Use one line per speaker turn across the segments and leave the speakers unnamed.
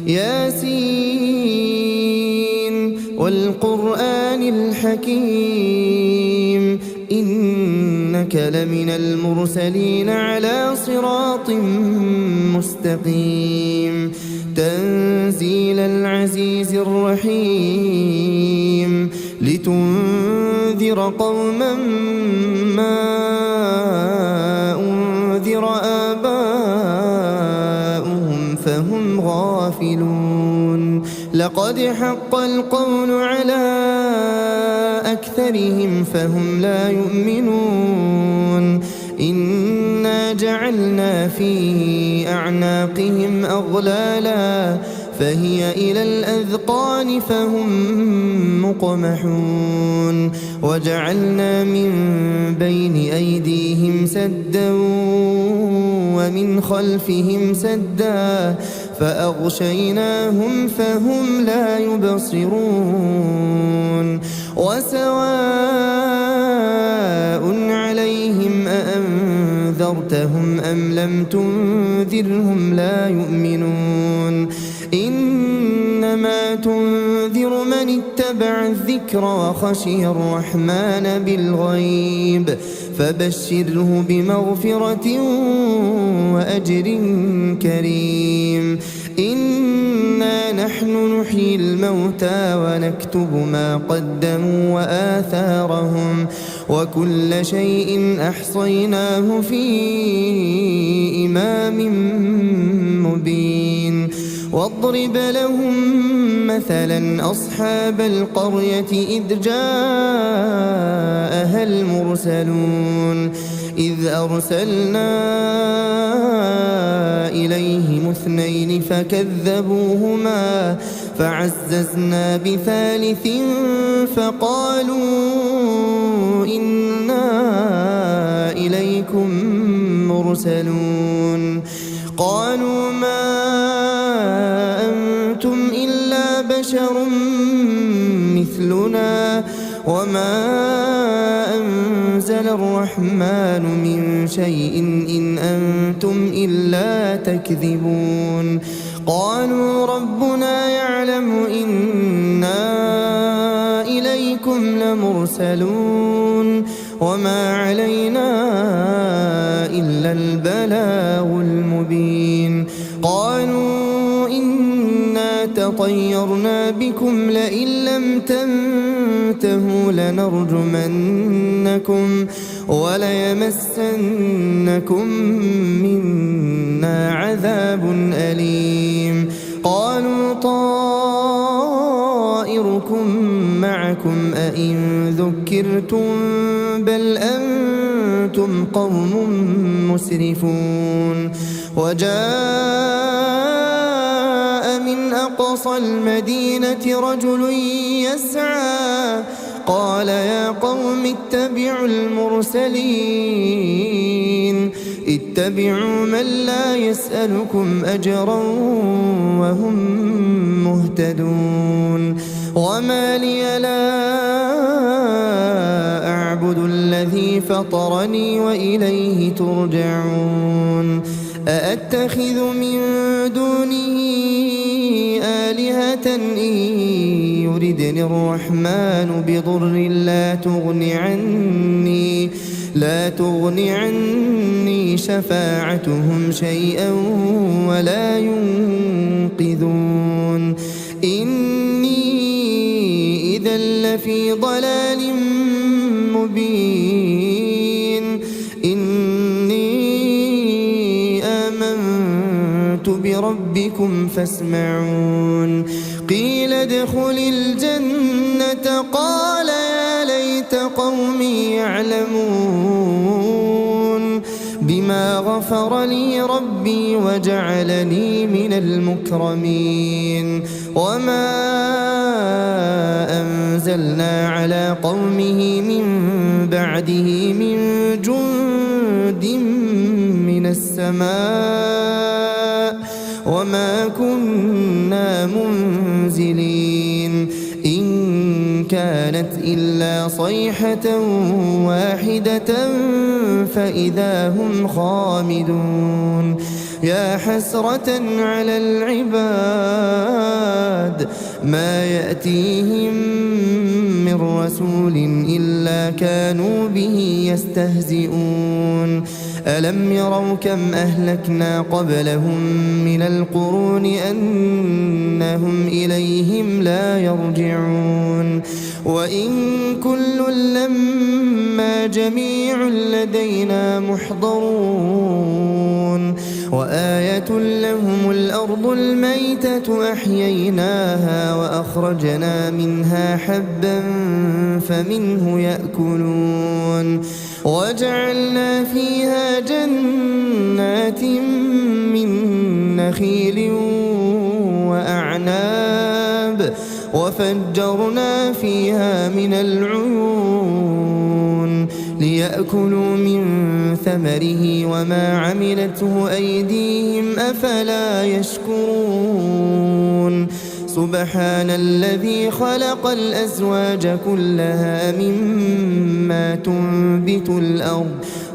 ياسين والقرآن الحكيم إنك لمن المرسلين على صراط مستقيم تنزيل العزيز الرحيم لتنذر قوما ما أنذر آباؤهم فهم غافلون لقد حق القول على أكثرهم فهم لا يؤمنون إنا جعلنا في أعناقهم أغلالا فهي إلى الأذقان فهم مقمحون وجعلنا من بين أيديهم سدا ومن خلفهم سدا فأغشيناهم فهم لا يبصرون وسواء عليهم أأنذرتهم أم لم تنذرهم لا يؤمنون إنما تنذر من اتبع الذكر وخشي الرحمن بالغيب فبشره بمغفرة وأجر كريم إنا نحن نحيي الموتى ونكتب ما قدموا وآثارهم وكل شيء أحصيناه في إمام مبين واضرب لهم مثلا أصحاب القرية إذ جاءها المرسلون إذ أرسلنا إليهم اثنين فكذبوهما فعززنا بثالث فقالوا إنا إليكم مرسلون قالوا ما أنتم إلا بشر مثلنا وما أنزل الرحمن من شيء إن أنتم إلا تكذبون قالوا ربنا يعلم إنا إليكم لمرسلون وما علينا إلا البلاغ المبين قالوا إنا تطيرنا بكم لئن لم تنتهوا لنرجمنكم وليمسنكم منا عذاب أليم قالوا طائركم معكم أئن ذكرتم بل أنتم قوم مسرفون وجاء من أقصى المدينة رجل يسعى قال يا قوم اتبعوا المرسلين اتبعوا من لا يسألكم أجرا وهم مهتدون وما لي لا أعبد الذي فطرني وإليه ترجعون أأتخذ من دونه آلهة إن يردني الرحمن بضر لا تغن عني شفاعتهم شيئا ولا ينقذون إني إذا لفي ضلال مبين إني آمنت بربكم فاسمعون قيل ادخل الجنة قال يا ليت قومي يعلمون بما غفر لي ربي وجعلني من المكرمين وما أنزلنا على قومه من بعده من جند من السماء وما كنا منزلين إن كانت إلا صيحة واحدة فإذا هم خامدون يا حسرة على العباد ما يأتيهم من رسول إلا كانوا به يستهزئون ألم يروا كم أهلكنا قبلهم من القرون أنهم إليهم لا يرجعون وإن كل لما جميع لدينا محضرون وآية لهم الأرض الميتة أحييناها وأخرجنا منها حبا فمنه يأكلون وجعلنا فيها جنات من نخيل وأعناب وفجرنا فيها من العيون ليأكلوا من ثمره وما عملته أيديهم أفلا يشكرون سبحان الذي خلق الأزواج كلها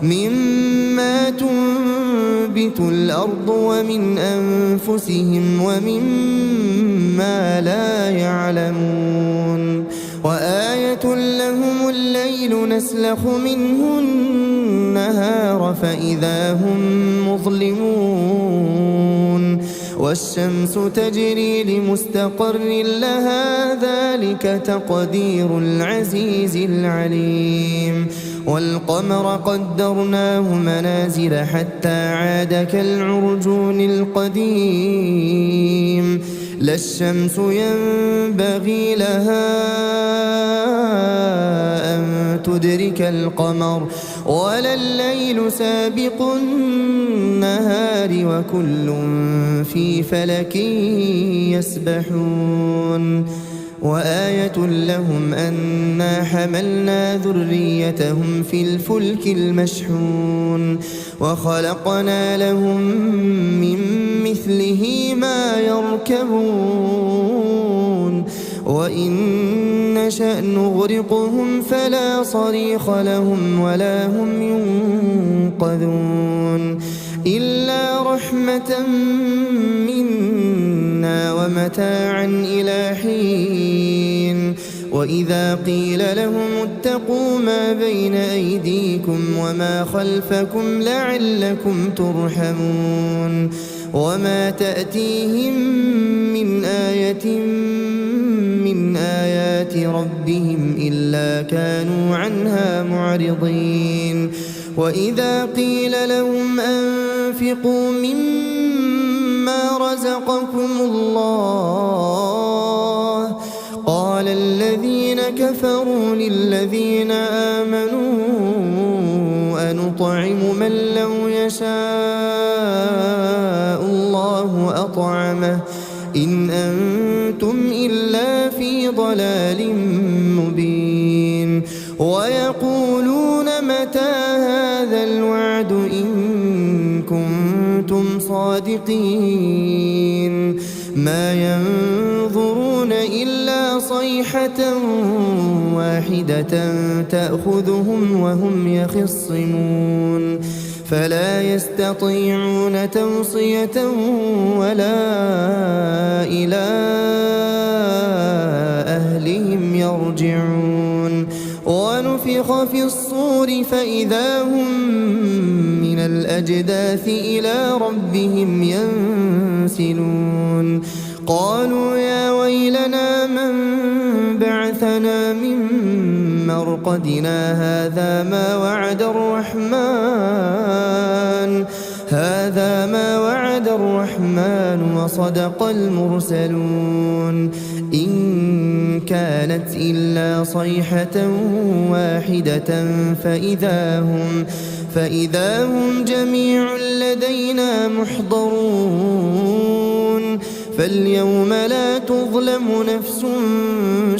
مما تنبت الأرض ومن أنفسهم ومما لا يعلمون وآية لهم الليل نسلخ منه النهار فإذا هم مظلمون والشمس تجري لمستقر لها ذلك تقدير العزيز العليم والقمر قدرناه منازل حتى عاد كالعرجون القديم لا الشمس ينبغي لها أن تدرك القمر ولا الليل سابق النهار وكل في فلك يسبحون وآية لهم أنا حملنا ذريتهم في الفلك المشحون وخلقنا لهم من مثله ما يركبون وإن نشأ نغرقهم فلا صريخ لهم ولا هم ينقذون إلا رحمة منا ومتاعا إلى حين وإذا قيل لهم اتقوا ما بين أيديكم وما خلفكم لعلكم ترحمون وما تأتيهم من آية من آيات ربهم إلا كانوا عنها معرضين وإذا قيل لهم أنفقوا مما رزقكم الله قال الذين كفروا للذين آمنوا أنطعم من لو يشاء الله أطعمه إن أنتم إلا في ضلال مبين ويقولون متى هذا الوعد إن كنتم صادقين ما ينظرون إلا صيحة واحدة تأخذهم وهم يخصمون فلا يستطيعون توصية ولا إلى أهلهم يرجعون ونفخ في الصور فإذا هم من الأجداث إلى ربهم ينسلون قالوا يا ويلنا من بعثنا من مرقدنا هذا ما وعد الرحمن وصدق المرسلون إن كانت إلا صيحة واحدة فإذا هم جميع لدينا محضرون فاليوم لا تظلم نفس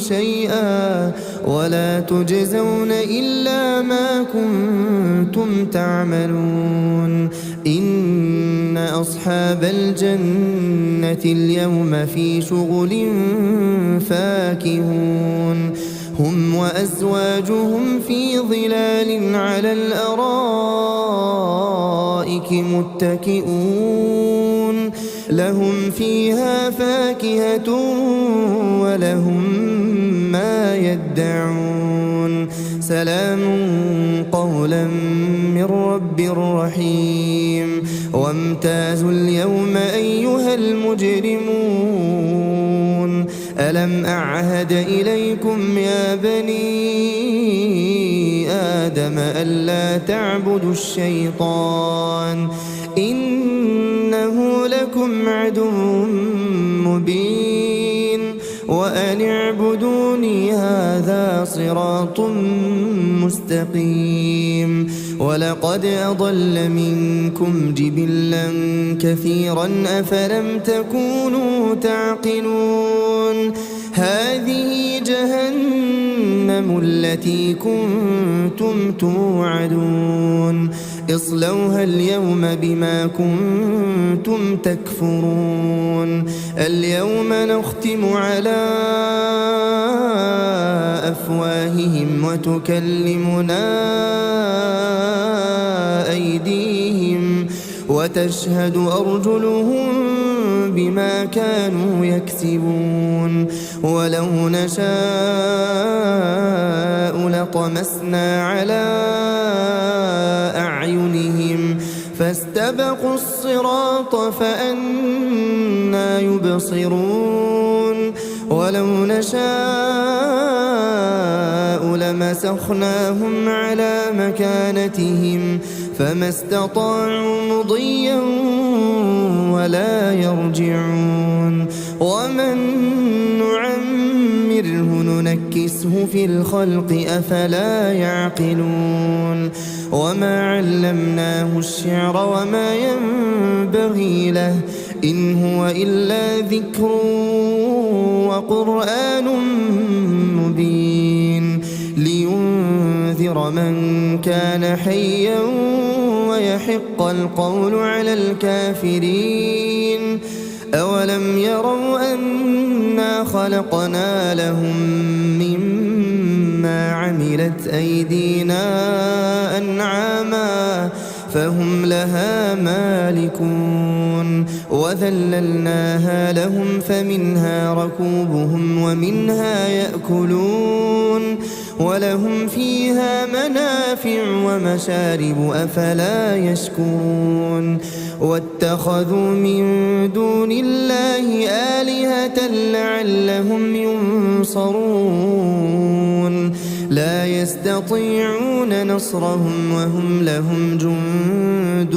شيئا ولا تجزون إلا ما كنتم تعملون إن أصحاب الجنة اليوم في شغل فاكهون هم وأزواجهم في ظلال على الأرائك متكئون لهم فيها فاكهة ولهم ما يدعون سلام قولا من رب رحيم وامتازوا اليوم أيها المجرمون ألم أعهد إليكم يا بني آدم ألا تعبدوا الشيطان إنه لكم عدو مبين وأن اعبدوني هذا صراط مستقيم ولقد أضل منكم جبلا كثيرا أفلم تكونوا تعقلون هذه جهنم التي كنتم توعدون اصلوها اليوم بما كنتم تكفرون اليوم نختم على أفواههم وتكلمنا أيديهم وتشهد أرجلهم بما كانوا يكسبون ولو نشاء لطمسنا على أعينهم فاستبقوا الصراط فأنى يبصرون ولو نشاء لمسخناهم على مكانتهم فما استطاعوا مضيا ولا يرجعون ومن نعمره ننكسه في الخلق أفلا يعقلون وما علمناه الشعر وما ينبغي له إن هو إلا ذكر وقرآن مبين لينذر من كان حيا ويحق القول على الكافرين أولم يروا أنا خلقنا لهم مما عملت أيدينا أنعاما فهم لها مالكون وذللناها لهم فمنها ركوبهم ومنها يأكلون ولهم فيها منافع ومشارب أفلا يشكرون واتخذوا من دون الله آلهة لعلهم ينصرون لا يستطيعون نصرهم وهم لهم جند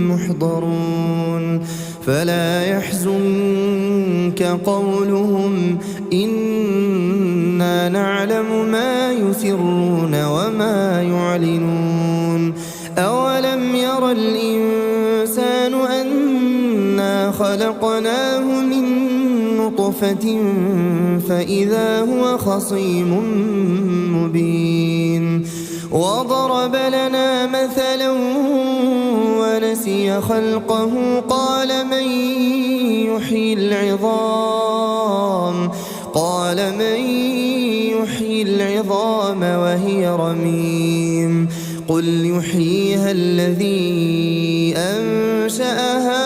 محضرون فلا يحزنك قولهم إنا نعلم ما يسرون وما يعلنون أولم ير الإنسان أنا خلقناه من نطفة فإذا هو خصيم مبين وضرب لنا مثلا ونسي خلقه قال من يحيي العظام وهي رميم قل يحييها الذي أنشأها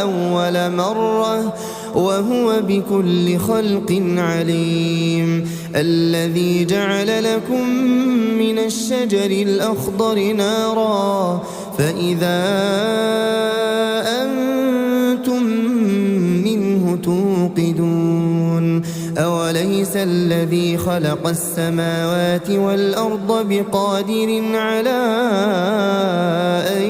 أول مرة وهو بكل خلق عليم الذي جعل لكم من الشجر الأخضر نارا فإذا أنتم منه توقدون أوليس الذي خلق السماوات والأرض بقادر على أن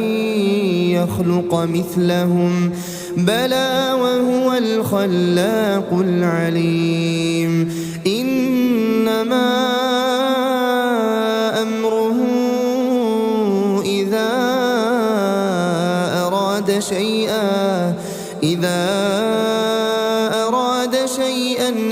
يخلق مثلهم بلى وهو الخلاق العليم إنما أمره إذا أراد شيئا أن